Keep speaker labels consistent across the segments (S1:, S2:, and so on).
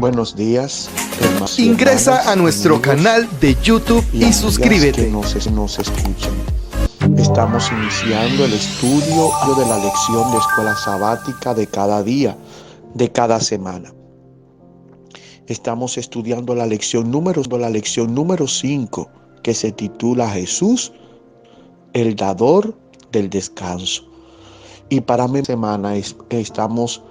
S1: Buenos días, hermanos y
S2: Ingresa
S1: hermanas,
S2: a nuestro canal de YouTube y suscríbete.
S1: Que nos escuchan. Estamos iniciando el estudio de la lección de escuela sabática de cada día, de cada semana. Estamos estudiando la lección número 5, que se titula Jesús, el dador del descanso. Y para mi semana estamos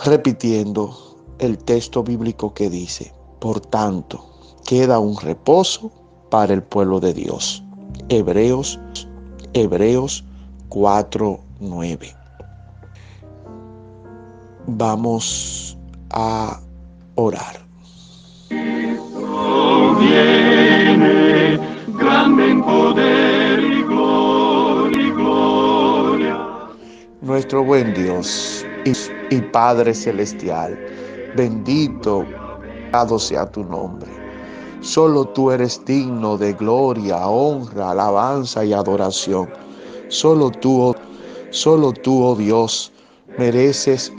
S1: repitiendo el texto bíblico que dice: por tanto, queda un reposo para el pueblo de Dios. Hebreos 4:9. Vamos a orar.
S3: Viene grande en poder y gloria.
S1: Nuestro buen Dios y Padre Celestial, bendito sea tu nombre. Solo tú eres digno de gloria, honra, alabanza y adoración. Solo tú, oh Dios, mereces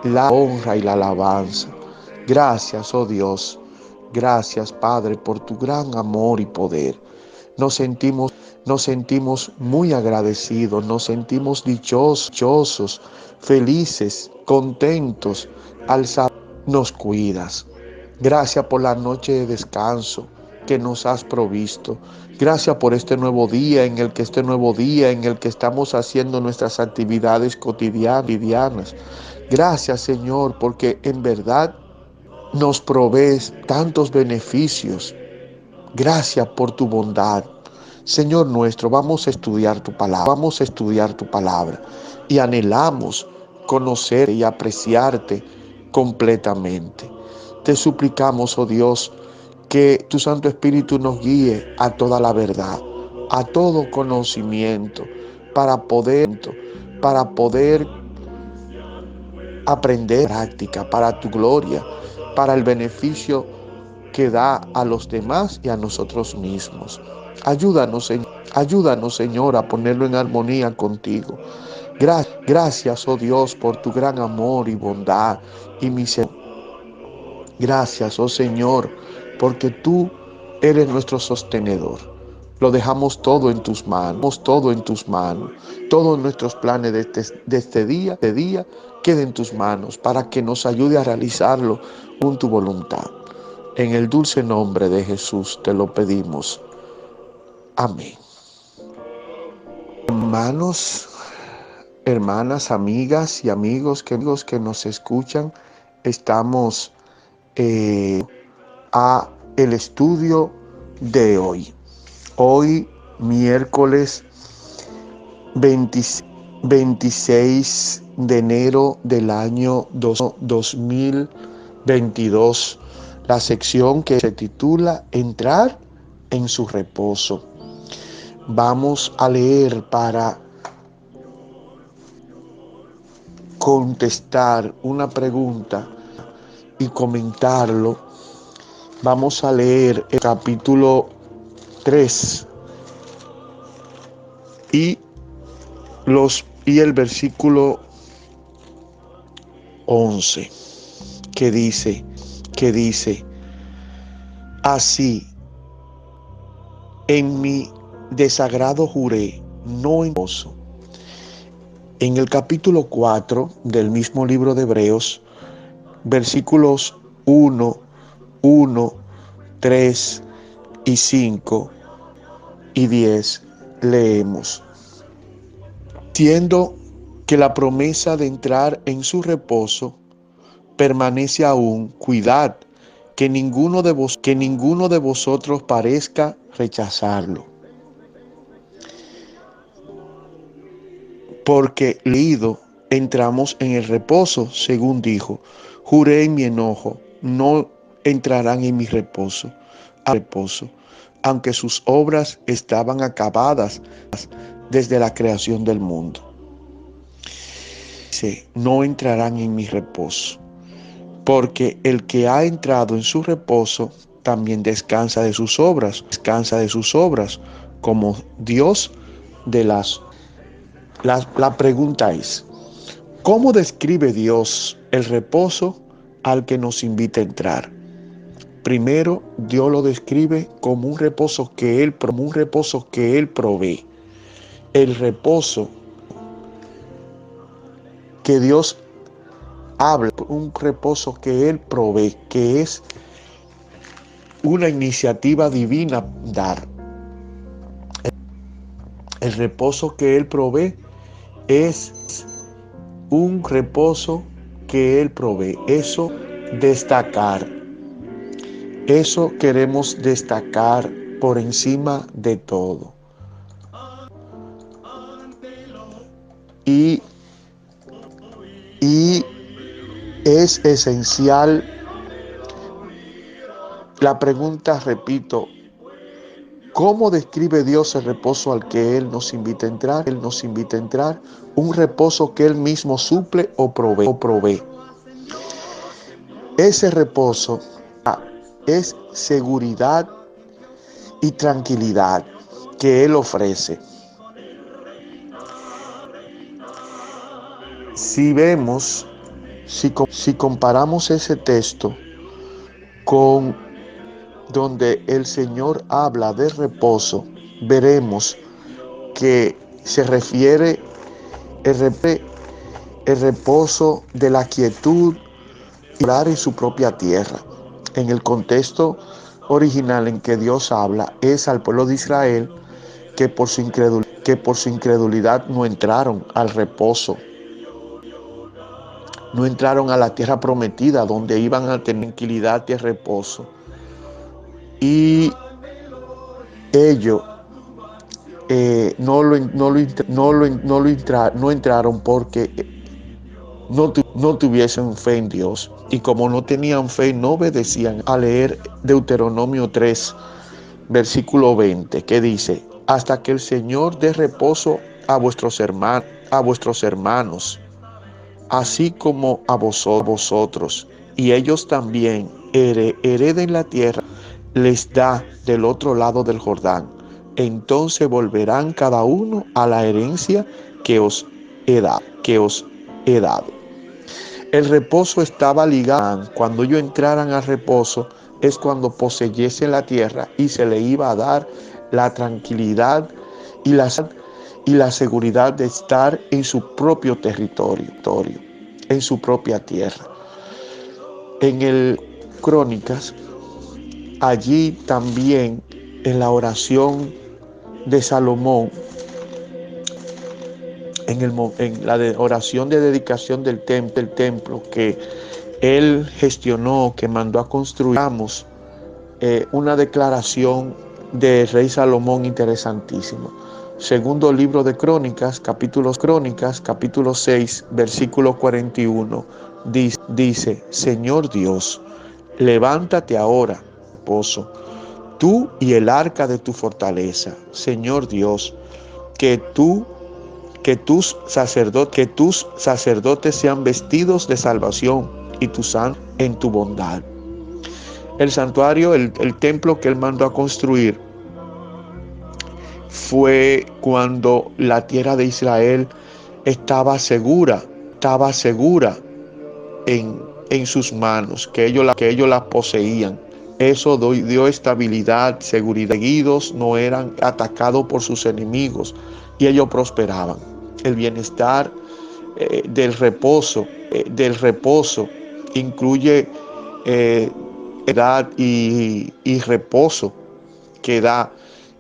S1: la honra y la alabanza. Gracias, oh Dios. Gracias, Padre, por tu gran amor y poder. Nos sentimos muy agradecidos, nos sentimos dichosos, felices, contentos al saber que nos cuidas. Gracias por la noche de descanso que nos has provisto. Gracias por este nuevo día en el que estamos haciendo nuestras actividades cotidianas. Gracias, Señor, porque en verdad nos provees tantos beneficios. Gracias por tu bondad. Señor nuestro, vamos a estudiar tu palabra y anhelamos conocerte y apreciarte completamente. Te suplicamos, oh Dios, que tu Santo Espíritu nos guíe a toda la verdad, a todo conocimiento, para poder aprender práctica para tu gloria, para el beneficio que da a los demás y a nosotros mismos. Ayúdanos, Señor, a ponerlo en armonía contigo. Gracias, oh Dios, por tu gran amor y bondad y misericordia. Gracias, oh Señor, porque tú eres nuestro sostenedor. Lo dejamos todo en tus manos, Todos nuestros planes de este día queden en tus manos para que nos ayude a realizarlo con tu voluntad. En el dulce nombre de Jesús te lo pedimos. Amén. Hermanos, hermanas, amigas y amigos que nos escuchan, estamos a el estudio de hoy. Hoy, miércoles 26 de enero del año 2022, la sección que se titula Entrar en su reposo. Vamos a leer para contestar una pregunta y comentarlo. Vamos a leer el capítulo 3 y el versículo 11 que dice así: en mi desagrado juré, no en gozo. En el capítulo 4 del mismo libro de Hebreos, versículos 1, 3 y 5 y 10, leemos: siendo que la promesa de entrar en su reposo permanece aún, cuidad que ninguno de vosotros parezca rechazarlo. Porque leído, entramos en el reposo, según dijo: juré en mi enojo, no entrarán en mi reposo, aunque sus obras estaban acabadas desde la creación del mundo. Dice: no entrarán en mi reposo, porque el que ha entrado en su reposo también descansa de sus obras, como Dios de las. La pregunta es: ¿cómo describe Dios el reposo al que nos invita a entrar. Primero, Dios lo describe como un reposo que Él provee. El reposo que Dios habla, un reposo que Él provee, que es una iniciativa divina dar. El reposo que Él provee es un reposo que Él provee. Eso destacar. Eso queremos destacar por encima de todo. Y es esencial. La pregunta, repito, ¿cómo describe Dios el reposo al que Él nos invita a entrar? Él nos invita a entrar, un reposo que Él mismo suple o provee. Ese reposo es seguridad y tranquilidad que Él ofrece. Si vemos, si comparamos ese texto con donde el Señor habla de reposo, veremos que se refiere el reposo de la quietud y orar en su propia tierra. En el contexto original en que Dios habla es al pueblo de Israel que por su incredulidad no entraron al reposo, no entraron a la tierra prometida donde iban a tener tranquilidad y reposo. Y ellos no entraron porque no tuviesen fe en Dios. Y como no tenían fe, no obedecían. A leer Deuteronomio 3, versículo 20, que dice: hasta que el Señor dé reposo a vuestros hermanos, así como a vosotros, y ellos también hereden la tierra, les da del otro lado del Jordán. Entonces volverán cada uno a la herencia que os he dado. El reposo estaba ligado. Cuando ellos entraran al reposo es cuando poseyesen la tierra y se le iba a dar la tranquilidad y la seguridad de estar en su propio territorio, en su propia tierra. En el Crónicas, allí también en la oración de Salomón, en la oración de dedicación del templo que él gestionó, que mandó a construir, una declaración del rey Salomón interesantísimo. Segundo libro de Crónicas, capítulo 6, versículo 41, dice: Señor Dios, levántate ahora, reposo, tú y el arca de tu fortaleza. Señor Dios, que tus sacerdotes sean vestidos de salvación y tus santos en tu bondad. El santuario, el templo que él mandó a construir, fue cuando la tierra de Israel estaba segura en sus manos, que ellos la poseían. Eso dio estabilidad, seguridad. Seguidos no eran atacados por sus enemigos y ellos prosperaban. El bienestar del reposo incluye edad y reposo que da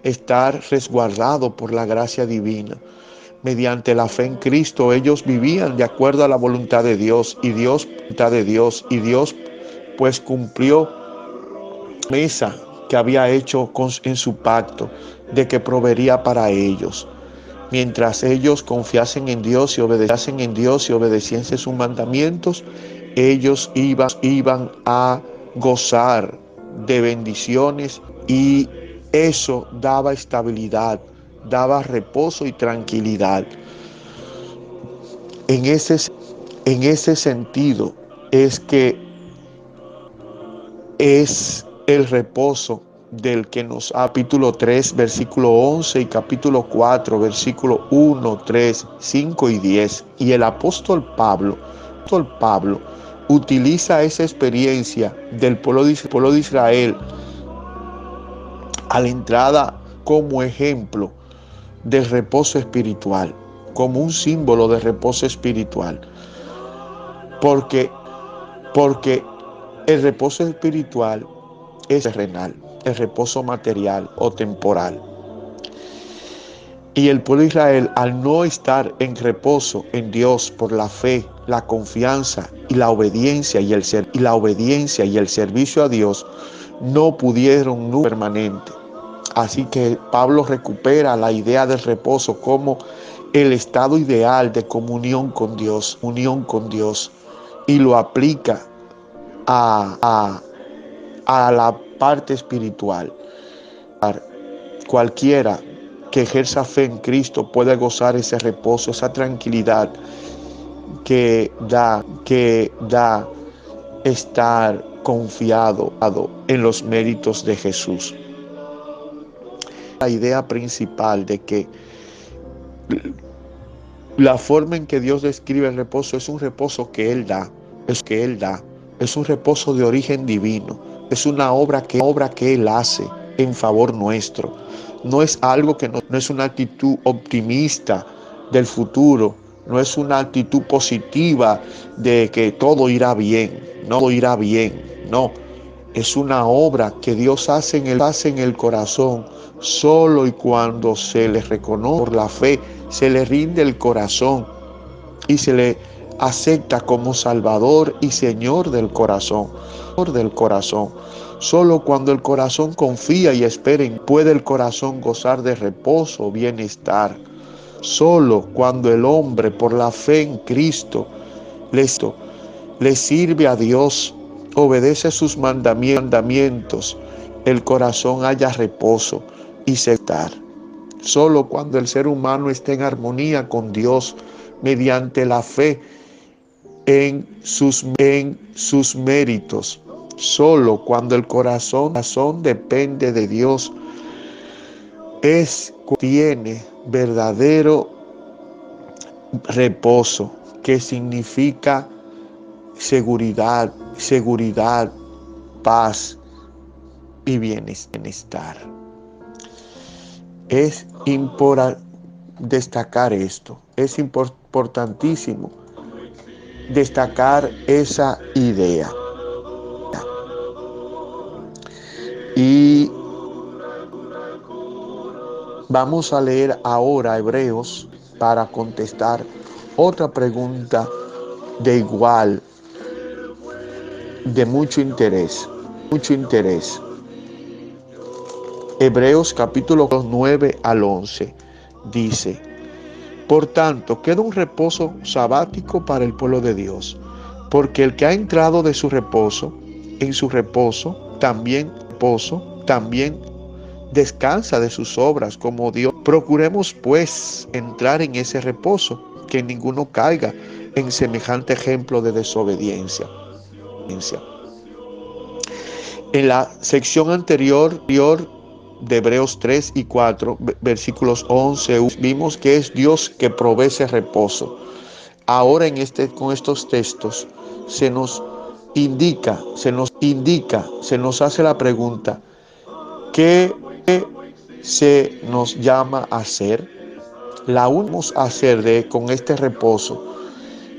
S1: estar resguardado por la gracia divina. Mediante la fe en Cristo, ellos vivían de acuerdo a la voluntad de Dios, y Dios pues cumplió la promesa que había hecho en su pacto de que proveería para ellos. Mientras ellos confiasen en Dios y obedeciesen sus mandamientos, ellos iban a gozar de bendiciones, y eso daba estabilidad, daba reposo y tranquilidad. En ese sentido es que es el reposo del que nos capítulo 3, versículo 11, y capítulo 4, versículo 1, 3, 5 y 10. Y el apóstol Pablo utiliza esa experiencia del pueblo de Israel a la entrada como ejemplo de reposo espiritual, como un símbolo de reposo espiritual, porque el reposo espiritual es terrenal, el reposo material o temporal. Y el pueblo de Israel, al no estar en reposo en Dios por la fe, la confianza y la obediencia y el servicio a Dios, no pudieron nunca permanente. Así que Pablo recupera la idea del reposo como el estado ideal de comunión con Dios, y lo aplica a la parte espiritual. Cualquiera que ejerza fe en Cristo puede gozar ese reposo, esa tranquilidad que da estar confiado en los méritos de Jesús. La idea principal de que la forma en que Dios describe el reposo es un reposo que Él da, es un reposo de origen divino, es una obra que Él hace en favor nuestro. No es algo que no es una actitud optimista del futuro, no es una actitud positiva de que todo irá bien, no. Es una obra que Dios hace en el corazón solo y cuando se le reconoce por la fe, se le rinde el corazón y se le acepta como Salvador y Señor del corazón. Solo cuando el corazón confía y espera, puede el corazón gozar de reposo, bienestar. Solo cuando el hombre, por la fe en Cristo, le sirve a Dios, obedece sus mandamientos, el corazón haya reposo y aceptar. Solo cuando el ser humano esté en armonía con Dios, mediante la fe en sus méritos, solo cuando el corazón depende de Dios, tiene verdadero reposo, que significa seguridad, paz y bienestar. Es importante destacar esto, es importantísimo destacar esa idea. Y vamos a leer ahora Hebreos para contestar otra pregunta de mucho interés. Hebreos capítulo 9 al 11 dice: por tanto, queda un reposo sabático para el pueblo de Dios, porque el que ha entrado de su reposo, en su reposo también descansa de sus obras como Dios. Procuremos pues entrar en ese reposo, que ninguno caiga en semejante ejemplo de desobediencia. En la sección anterior de Hebreos 3 y 4, versículos 11, vimos que es Dios que provee ese reposo. Ahora con estos textos se nos hace la pregunta: ¿qué se nos llama a hacer? La unimos a hacer con este reposo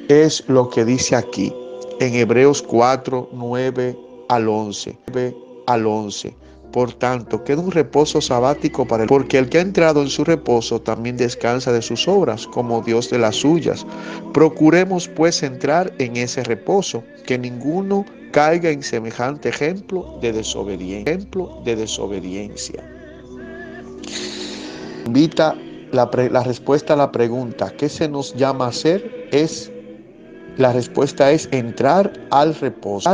S1: es lo que dice aquí en Hebreos 4, 9 al 11. Por tanto, queda un reposo sabático para él, porque el que ha entrado en su reposo también descansa de sus obras, como Dios de las suyas. Procuremos pues entrar en ese reposo, que ninguno caiga en semejante ejemplo de desobediencia. La respuesta a la pregunta ¿qué se nos llama a hacer? La respuesta es entrar al reposo.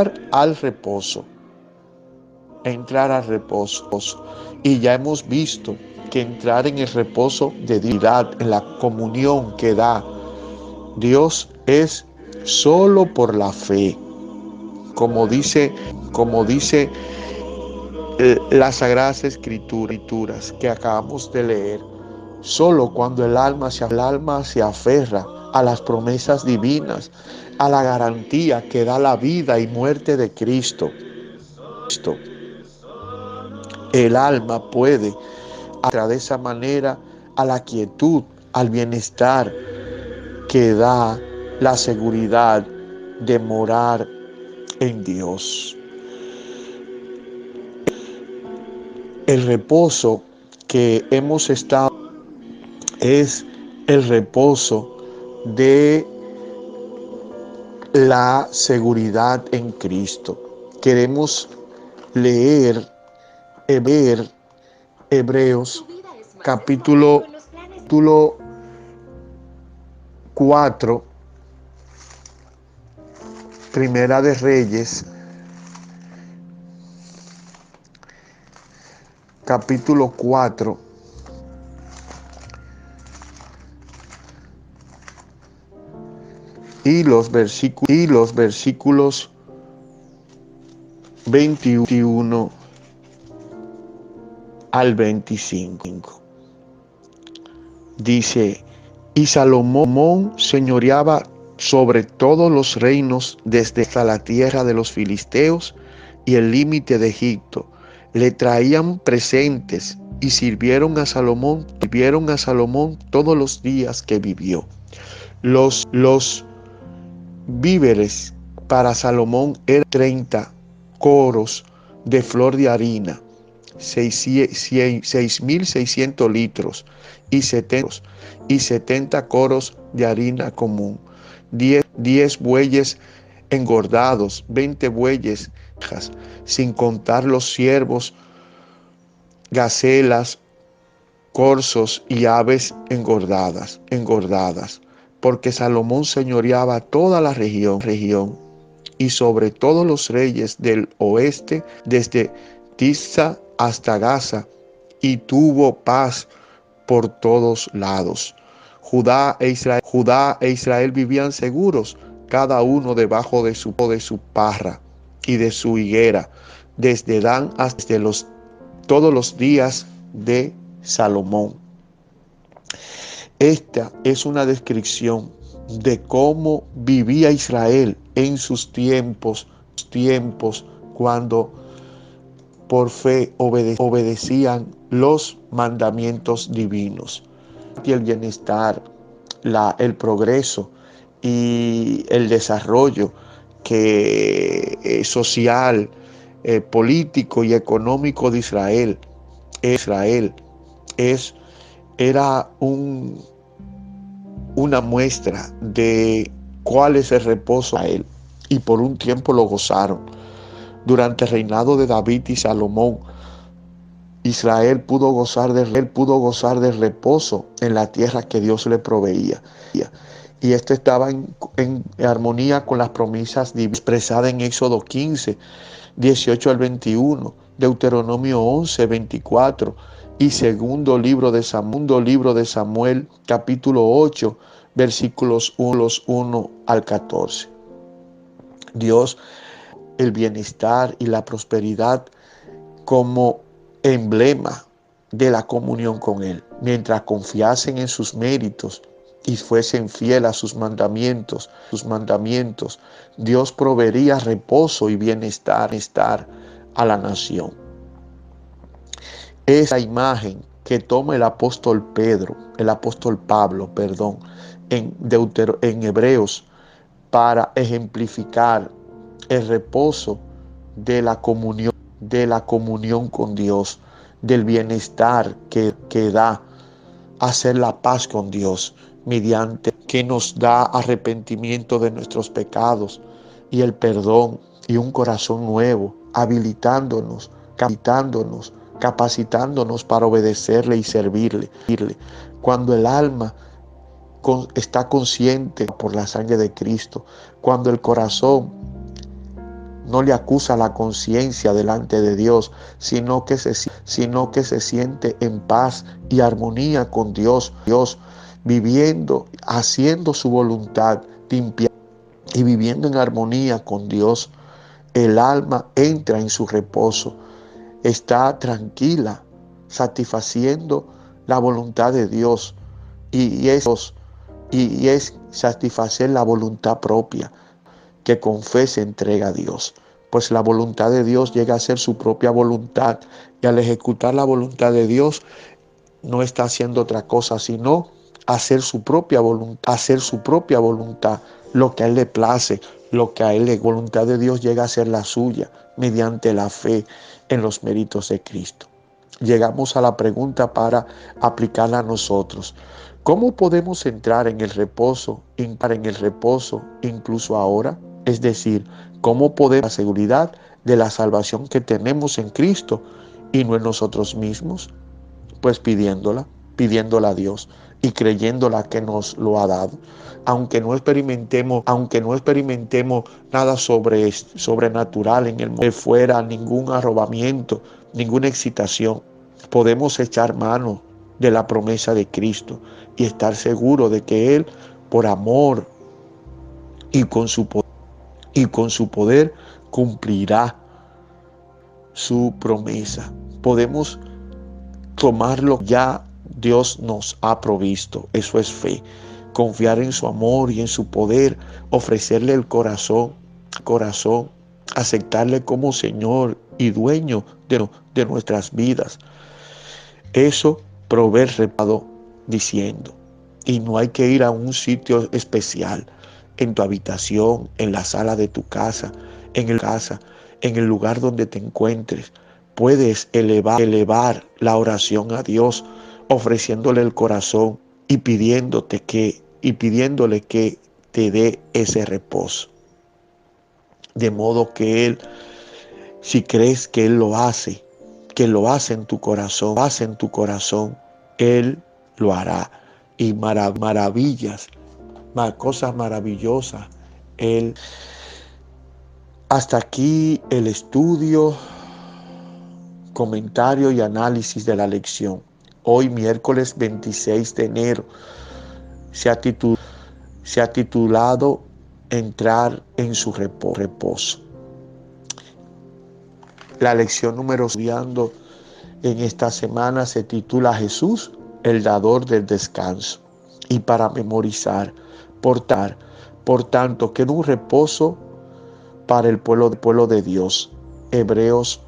S1: Entrar al reposo. Y ya hemos visto que entrar en el reposo de Dios, en la comunión que da Dios, es solo por la fe. Como dice las Sagradas Escrituras que acabamos de leer, solo cuando el alma se aferra a las promesas divinas, a la garantía que da la vida y muerte de Cristo. El alma puede entrar de esa manera a la quietud, al bienestar que da la seguridad de morar en Dios. El reposo que hemos estado es el reposo de la seguridad en Cristo. Queremos leer Hebreos capítulo 4, Primera de Reyes, capítulo 4, y los versículos 21 al 25. Dice: y Salomón señoreaba sobre todos los reinos desde hasta la tierra de los filisteos y el límite de Egipto. Le traían presentes y sirvieron a Salomón todos los días que vivió. Los víveres para Salomón eran 30 coros de flor de harina, 6.600 litros y 70 coros de harina común, 10 bueyes engordados, 20 bueyes, sin contar los ciervos, gacelas, corzos y aves engordadas, porque Salomón señoreaba toda la región y sobre todos los reyes del oeste, desde Tisza hasta Gaza, y tuvo paz por todos lados. Judá e Israel vivían seguros, cada uno debajo de su parra y de su higuera, desde Dan hasta todos los días de Salomón. Esta es una descripción de cómo vivía Israel en sus tiempos cuando por fe obedecían los mandamientos divinos. Y el bienestar, el progreso y el desarrollo social, político y económico de Israel era una muestra de cuál es el reposo a él, y por un tiempo lo gozaron. Durante el reinado de David y Salomón, Israel pudo gozar del reposo en la tierra que Dios le proveía. Y esto estaba en armonía con las promesas expresadas en Éxodo 15, 18 al 21, Deuteronomio 11, 24 y segundo libro de Samuel, capítulo 8, versículos 1 al 14. Dios, el bienestar y la prosperidad como emblema de la comunión con Él, mientras confiasen en sus méritos y fuesen fieles a sus mandamientos, Dios proveería reposo y bienestar a la nación. Esa imagen que toma el apóstol Pablo, en Hebreos, para ejemplificar el reposo de la comunión con Dios, del bienestar que da hacer la paz con Dios, mediante que nos da arrepentimiento de nuestros pecados y el perdón y un corazón nuevo, habilitándonos, capacitándonos para obedecerle y servirle. Cuando el alma está consciente por la sangre de Cristo, cuando el corazón no le acusa la conciencia delante de Dios, sino que se siente en paz y armonía con Dios, viviendo, haciendo su voluntad, limpia y viviendo en armonía con Dios, el alma entra en su reposo, está tranquila, satisfaciendo la voluntad de Dios, y y es satisfacer la voluntad propia que con fe se entrega a Dios. Pues la voluntad de Dios llega a ser su propia voluntad, y al ejecutar la voluntad de Dios no está haciendo otra cosa sino hacer su propia voluntad, lo que a Él le place, lo que a Él le voluntad de Dios llega a ser la suya mediante la fe en los méritos de Cristo. Llegamos a la pregunta para aplicarla a nosotros. ¿Cómo podemos entrar en el reposo incluso ahora? Es decir, ¿cómo podemos la seguridad de la salvación que tenemos en Cristo y no en nosotros mismos? Pues pidiéndola a Dios y creyéndola que nos lo ha dado. Aunque no experimentemos nada sobrenatural en el mundo, fuera ningún arrobamiento, ninguna excitación, podemos echar mano de la promesa de Cristo y estar seguro de que Él, por amor y con su poder, cumplirá su promesa. Podemos tomarlo ya Dios nos ha provisto. Eso es fe. Confiar en su amor y en su poder, ofrecerle el corazón, aceptarle como Señor y dueño de nuestras vidas. Eso provee repado diciendo. Y no hay que ir a un sitio especial, en tu habitación, en la sala de tu casa, en el lugar donde te encuentres. Puedes elevar la oración a Dios, ofreciéndole el corazón y pidiéndole que te dé ese reposo. De modo que Él, si crees que Él lo hace en tu corazón, Él lo hará. Y maravillas, cosas maravillosas, Él. Hasta aquí el estudio, comentario y análisis de la lección. Hoy, miércoles 26 de enero, se ha titulado Entrar en su reposo. La lección número estudiando en esta semana se titula Jesús, el dador del descanso. Y para memorizar, por tanto, que en un reposo para el pueblo de Dios. Hebreos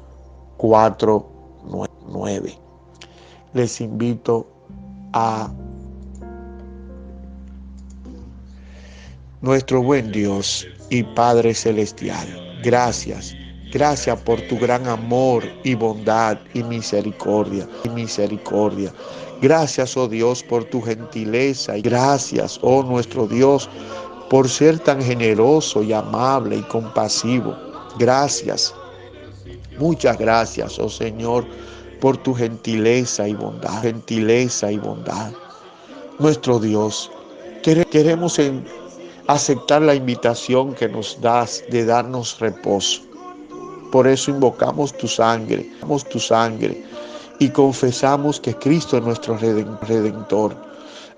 S1: 4:9. Les invito a nuestro buen Dios y Padre Celestial. Gracias por tu gran amor y bondad y misericordia. Gracias, oh Dios, por tu gentileza. Y gracias, oh nuestro Dios, por ser tan generoso y amable y compasivo. Gracias. Muchas gracias, oh Señor, por tu gentileza y bondad. Nuestro Dios, queremos aceptar la invitación que nos das de darnos reposo. Por eso invocamos tu sangre y confesamos que Cristo es nuestro Redentor.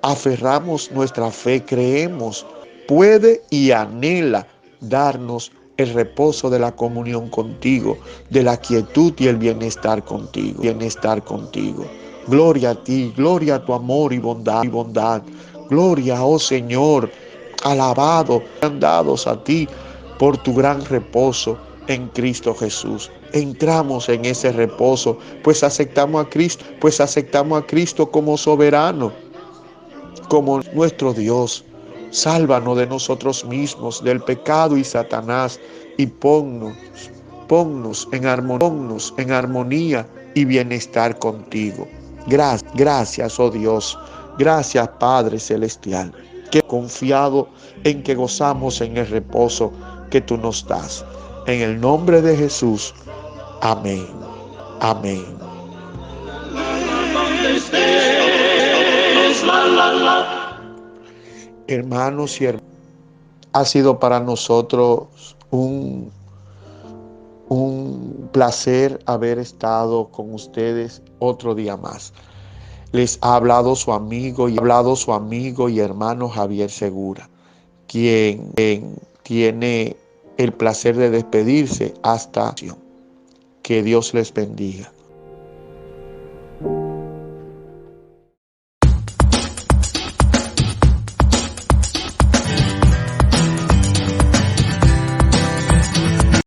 S1: Aferramos nuestra fe, creemos, puede y anhela darnos el reposo de la comunión contigo, de la quietud y el bienestar contigo. Gloria a ti, gloria a tu amor y bondad. Gloria, oh Señor, alabado, dados a ti por tu gran reposo en Cristo Jesús. Entramos en ese reposo, pues aceptamos a Cristo como soberano, como nuestro Dios. Sálvanos de nosotros mismos, del pecado y Satanás, y ponnos en armonía y bienestar contigo. Gracias, oh Dios. Gracias, Padre Celestial, que confiado en que gozamos en el reposo que tú nos das. En el nombre de Jesús. Amén. Amén. Hermanos y hermanas, ha sido para nosotros un placer haber estado con ustedes otro día más. Les ha hablado su amigo y hermano Javier Segura, quien tiene el placer de despedirse hasta que Dios les bendiga.